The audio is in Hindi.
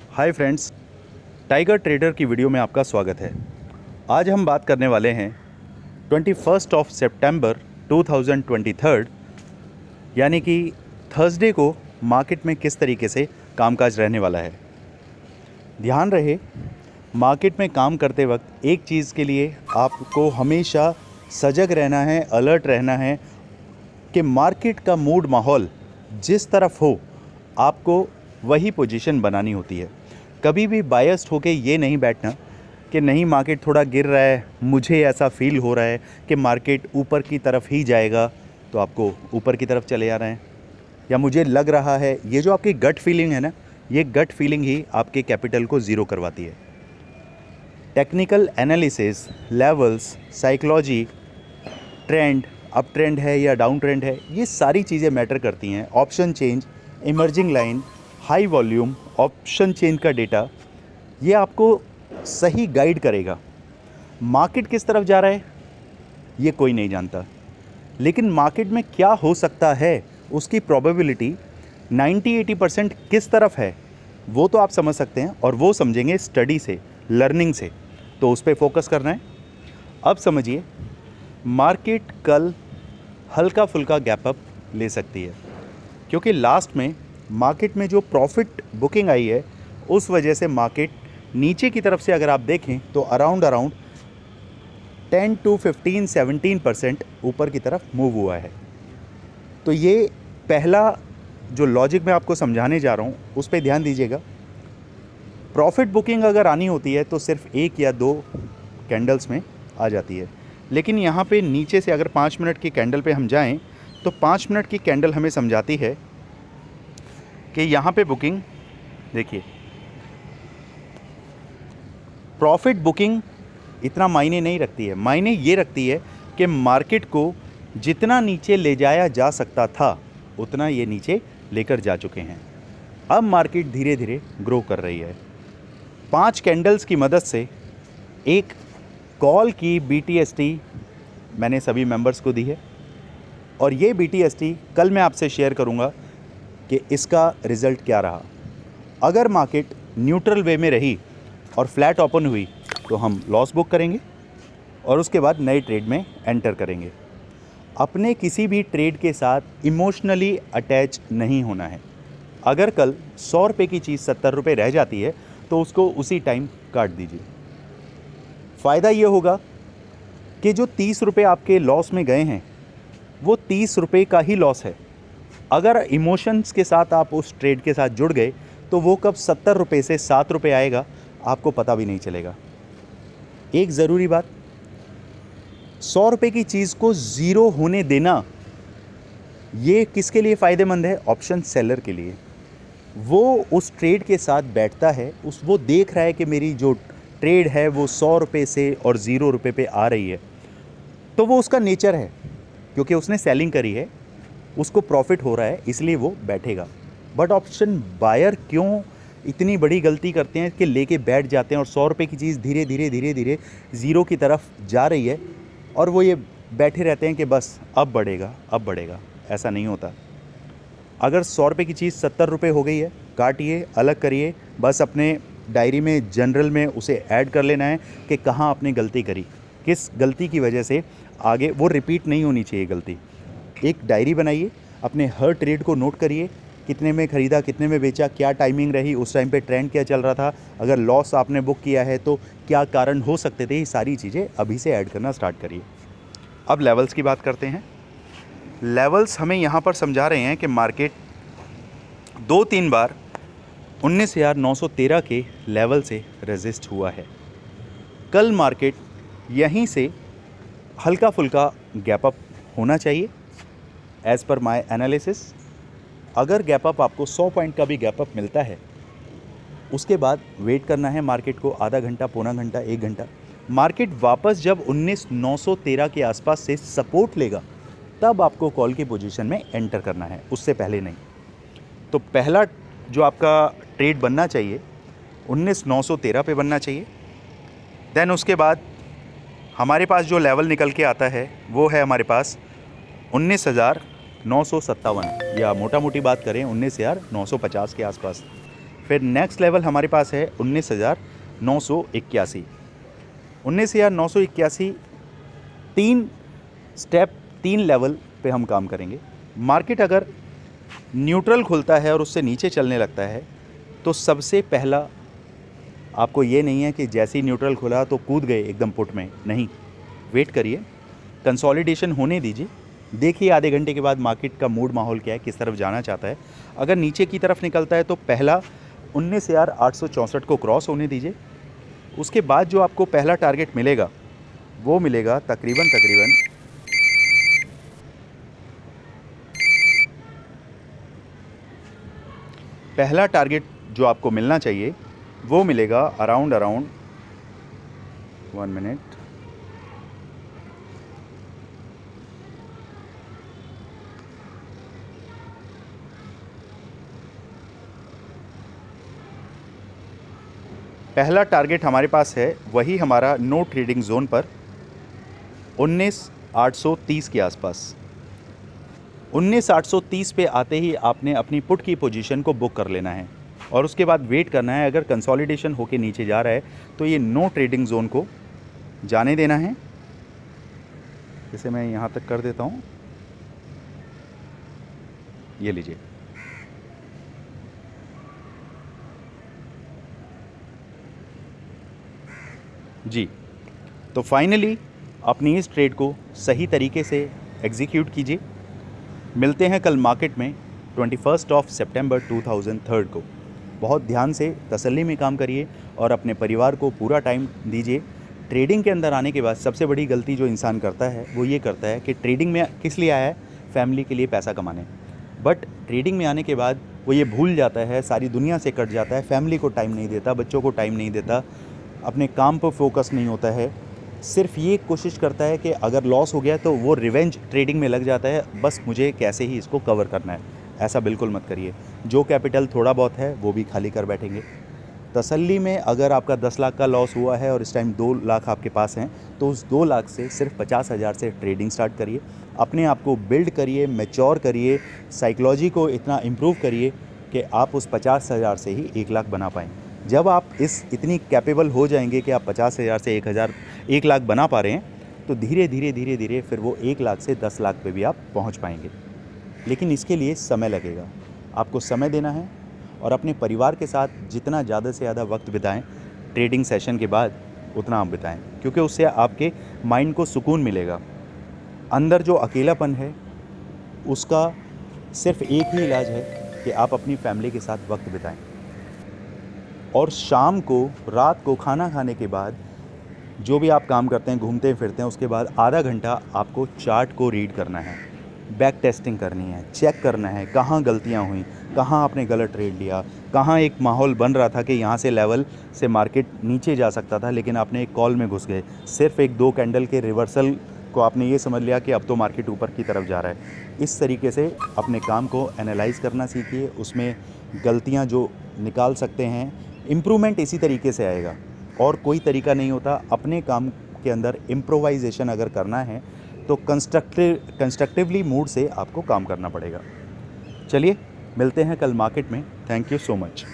हाय फ्रेंड्स, टाइगर ट्रेडर की वीडियो में आपका स्वागत है। आज हम बात करने वाले हैं 21 ऑफ सितंबर 2023 यानी कि थर्सडे को मार्केट में किस तरीके से कामकाज रहने वाला है। ध्यान रहे, मार्केट में काम करते वक्त एक चीज़ के लिए आपको हमेशा सजग रहना है, अलर्ट रहना है कि मार्केट का मूड माहौल जिस तरफ हो आपको वही पोजीशन बनानी होती है। कभी भी बायस्ड होके ये नहीं बैठना कि नहीं मार्केट थोड़ा गिर रहा है, मुझे ऐसा फील हो रहा है कि मार्केट ऊपर की तरफ ही जाएगा तो आपको ऊपर की तरफ चले आ रहे हैं, या मुझे लग रहा है। ये जो आपकी गट फीलिंग है ना, ये गट फीलिंग ही आपके कैपिटल को ज़ीरो करवाती है। Technical analysis, levels, psychology, trend, up trend है या डाउन ट्रेंड है, ये सारी चीज़ें मैटर करती हैं। Option change, emerging line, high volume, option change का डेटा, ये आपको सही गाइड करेगा। मार्केट किस तरफ जा रहा है ये कोई नहीं जानता, लेकिन मार्केट में क्या हो सकता है उसकी प्रोबेबिलिटी 90-80% किस तरफ है वो तो आप समझ सकते हैं, और वो समझेंगे स्टडी से, लर्निंग से। तो उस पर फोकस करना है। अब समझिए, मार्केट कल हल्का फुल्का गैप अप ले सकती है, क्योंकि लास्ट में मार्केट में जो प्रॉफिट बुकिंग आई है उस वजह से मार्केट नीचे की तरफ से अगर आप देखें तो अराउंड 10 to 15-17% ऊपर की तरफ मूव हुआ है। तो ये पहला जो लॉजिक मैं आपको समझाने जा रहा हूँ उस पर ध्यान दीजिएगा। प्रॉफिट बुकिंग अगर आनी होती है तो सिर्फ 1 या 2 कैंडल्स में आ जाती है, लेकिन यहाँ पे नीचे से अगर 5 मिनट की कैंडल पे हम जाएं तो 5 मिनट की कैंडल हमें समझाती है कि यहाँ पे बुकिंग देखिए, प्रॉफिट बुकिंग इतना मायने नहीं रखती है। मायने ये रखती है कि मार्केट को जितना नीचे ले जाया जा सकता था उतना ये नीचे लेकर जा चुके हैं। अब मार्केट धीरे धीरे ग्रो कर रही है। 5 कैंडल्स की मदद से एक कॉल की BTST मैंने सभी मेंबर्स को दी है, और ये BTST कल मैं आपसे शेयर करूँगा कि इसका रिज़ल्ट क्या रहा। अगर मार्केट न्यूट्रल वे में रही और फ्लैट ओपन हुई तो हम लॉस बुक करेंगे और उसके बाद नए ट्रेड में एंटर करेंगे। अपने किसी भी ट्रेड के साथ इमोशनली अटैच नहीं होना है। अगर कल 100 रुपये की चीज़ 70 रुपये रह जाती है तो उसको उसी टाइम काट दीजिए। फ़ायदा ये होगा कि जो 30 रुपये आपके लॉस में गए हैं वो 30 रुपये का ही लॉस है। अगर इमोशंस के साथ आप उस ट्रेड के साथ जुड़ गए तो वो कब 70 रुपये से 7 रुपये आएगा आपको पता भी नहीं चलेगा। एक ज़रूरी बात, 100 रुपये की चीज़ को ज़ीरो होने देना ये किसके लिए फ़ायदेमंद है? ऑप्शन सेलर के लिए। वो उस ट्रेड के साथ बैठता है, वो देख रहा है कि मेरी जो ट्रेड है वो 100 रुपये से और 0 रुपये पे आ रही है, तो वो उसका नेचर है, क्योंकि उसने सेलिंग करी है, उसको प्रॉफिट हो रहा है, इसलिए वो बैठेगा। बट ऑप्शन बायर क्यों इतनी बड़ी गलती करते हैं कि लेके बैठ जाते हैं और 100 रुपये की चीज़ धीरे धीरे ज़ीरो की तरफ जा रही है और वो ये बैठे रहते हैं कि बस अब बढ़ेगा। ऐसा नहीं होता। अगर 100 रुपये की चीज़ 70 रुपये हो गई है, काटिए, अलग करिए, बस अपने डायरी में जनरल में उसे ऐड कर लेना है कि कहाँ आपने गलती करी, किस गलती की वजह से आगे वो रिपीट नहीं होनी चाहिए गलती। एक डायरी बनाइए, अपने हर ट्रेड को नोट करिए, कितने में ख़रीदा, कितने में बेचा, क्या टाइमिंग रही, उस टाइम पे ट्रेंड क्या चल रहा था, अगर लॉस आपने बुक किया है तो क्या कारण हो सकते थे। ये सारी चीज़ें अभी से ऐड करना स्टार्ट करिए। अब लेवल्स की बात करते हैं। लेवल्स हमें यहाँ पर समझा रहे हैं कि मार्केट 2-3 बार 19,913 के लेवल से रेजिस्ट हुआ है। कल मार्केट यहीं से हल्का फुल्का गैप अप होना चाहिए एज़ पर माय एनालिसिस। अगर गैप अप आपको 100 पॉइंट का भी गैप अप मिलता है, उसके बाद वेट करना है मार्केट को आधा घंटा, पौना घंटा, 1 घंटा। मार्केट वापस जब 19,913 के आसपास से सपोर्ट लेगा तब आपको कॉल की पोजीशन में एंटर करना है, उससे पहले नहीं। तो पहला जो आपका ट्रेड बनना चाहिए 19,913 पे बनना चाहिए। देन उसके बाद हमारे पास जो लेवल निकल के आता है वो है हमारे पास 19,957, या मोटा मोटी बात करें 19,950 के आसपास। फिर नेक्स्ट लेवल हमारे पास है 19,981। 19,981 तीन स्टेप, तीन लेवल पे हम काम करेंगे। मार्केट अगर न्यूट्रल खुलता है और उससे नीचे चलने लगता है तो सबसे पहला आपको ये नहीं है कि जैसे ही न्यूट्रल खुला तो कूद गए एकदम पुट में, नहीं, वेट करिए, कंसोलिडेशन होने दीजिए, देखिए आधे घंटे के बाद मार्केट का मूड माहौल क्या है, किस तरफ जाना चाहता है। अगर नीचे की तरफ निकलता है तो पहला 19,864 को क्रॉस होने दीजिए। उसके बाद जो आपको पहला टारगेट मिलेगा वो मिलेगा तकरीबन पहला टारगेट जो आपको मिलना चाहिए वो मिलेगा अराउंड 1 मिनट, पहला टारगेट हमारे पास है वही हमारा नो ट्रेडिंग जोन पर 19,830 के आसपास। 19,830 पे आते ही आपने अपनी पुट की पोजीशन को बुक कर लेना है और उसके बाद वेट करना है। अगर कंसोलिडेशन होके नीचे जा रहा है तो ये नो ट्रेडिंग जोन को जाने देना है। इसे मैं यहाँ तक कर देता हूँ, ये लीजिए। जी, तो फाइनली अपनी इस ट्रेड को सही तरीके से एग्जीक्यूट कीजिए। मिलते हैं कल मार्केट में 21 सितंबर 2003 को। बहुत ध्यान से तसल्ली में काम करिए और अपने परिवार को पूरा टाइम दीजिए। ट्रेडिंग के अंदर आने के बाद सबसे बड़ी गलती जो इंसान करता है वो ये करता है कि ट्रेडिंग में किस लिए आया है, फैमिली के लिए पैसा कमाने। बट ट्रेडिंग में आने के बाद वो ये भूल जाता है, सारी दुनिया से कट जाता है, फैमिली को टाइम नहीं देता, बच्चों को टाइम नहीं देता, अपने काम पर फोकस नहीं होता है, सिर्फ ये कोशिश करता है कि अगर लॉस हो गया तो वो रिवेंज ट्रेडिंग में लग जाता है, बस मुझे कैसे ही इसको कवर करना है। ऐसा बिल्कुल मत करिए। जो कैपिटल थोड़ा बहुत है वो भी खाली कर बैठेंगे। तसल्ली में अगर आपका 10 लाख का लॉस हुआ है और इस टाइम 2 लाख आपके पास हैं तो उस 2 लाख से सिर्फ 50,000 से ट्रेडिंग स्टार्ट करिए। अपने आप को बिल्ड करिए, मैच्योर करिए, साइकोलॉजी को इतना इम्प्रूव करिए कि आप उस 50,000 से ही 1 लाख बना पाएँ। जब आप इतनी कैपेबल हो जाएंगे कि आप 50,000 से 1 लाख बना पा रहे हैं तो धीरे धीरे फिर वो 1 लाख से 10 लाख पे भी आप पहुंच पाएंगे। लेकिन इसके लिए समय लगेगा, आपको समय देना है और अपने परिवार के साथ जितना ज़्यादा से ज़्यादा वक्त बिताएं ट्रेडिंग सेशन के बाद उतना आप बिताएं, क्योंकि उससे आपके माइंड को सुकून मिलेगा। अंदर जो अकेलापन है उसका सिर्फ एक ही इलाज है कि आप अपनी फैमिली के साथ वक्त बिताएं। और शाम को, रात को खाना खाने के बाद जो भी आप काम करते हैं, घूमते फिरते हैं, उसके बाद आधा घंटा आपको चार्ट को रीड करना है, बैक टेस्टिंग करनी है, चेक करना है कहाँ गलतियाँ हुई, कहाँ आपने गलत ट्रेड लिया, कहाँ एक माहौल बन रहा था कि यहाँ से लेवल से मार्केट नीचे जा सकता था लेकिन आपने एक कॉल में घुस गए, सिर्फ 1-2 कैंडल के रिवर्सल को आपने ये समझ लिया कि अब तो मार्केट ऊपर की तरफ जा रहा है। इस तरीके से अपने काम को एनालाइज़ करना सीखिए, उसमें गलतियाँ जो निकाल सकते हैं, इम्प्रूवमेंट इसी तरीके से आएगा और कोई तरीका नहीं होता। अपने काम के अंदर इम्प्रोवाइजेशन अगर करना है तो कंस्ट्रक्टिवली मूड से आपको काम करना पड़ेगा। चलिए मिलते हैं कल मार्केट में। Thank you so much.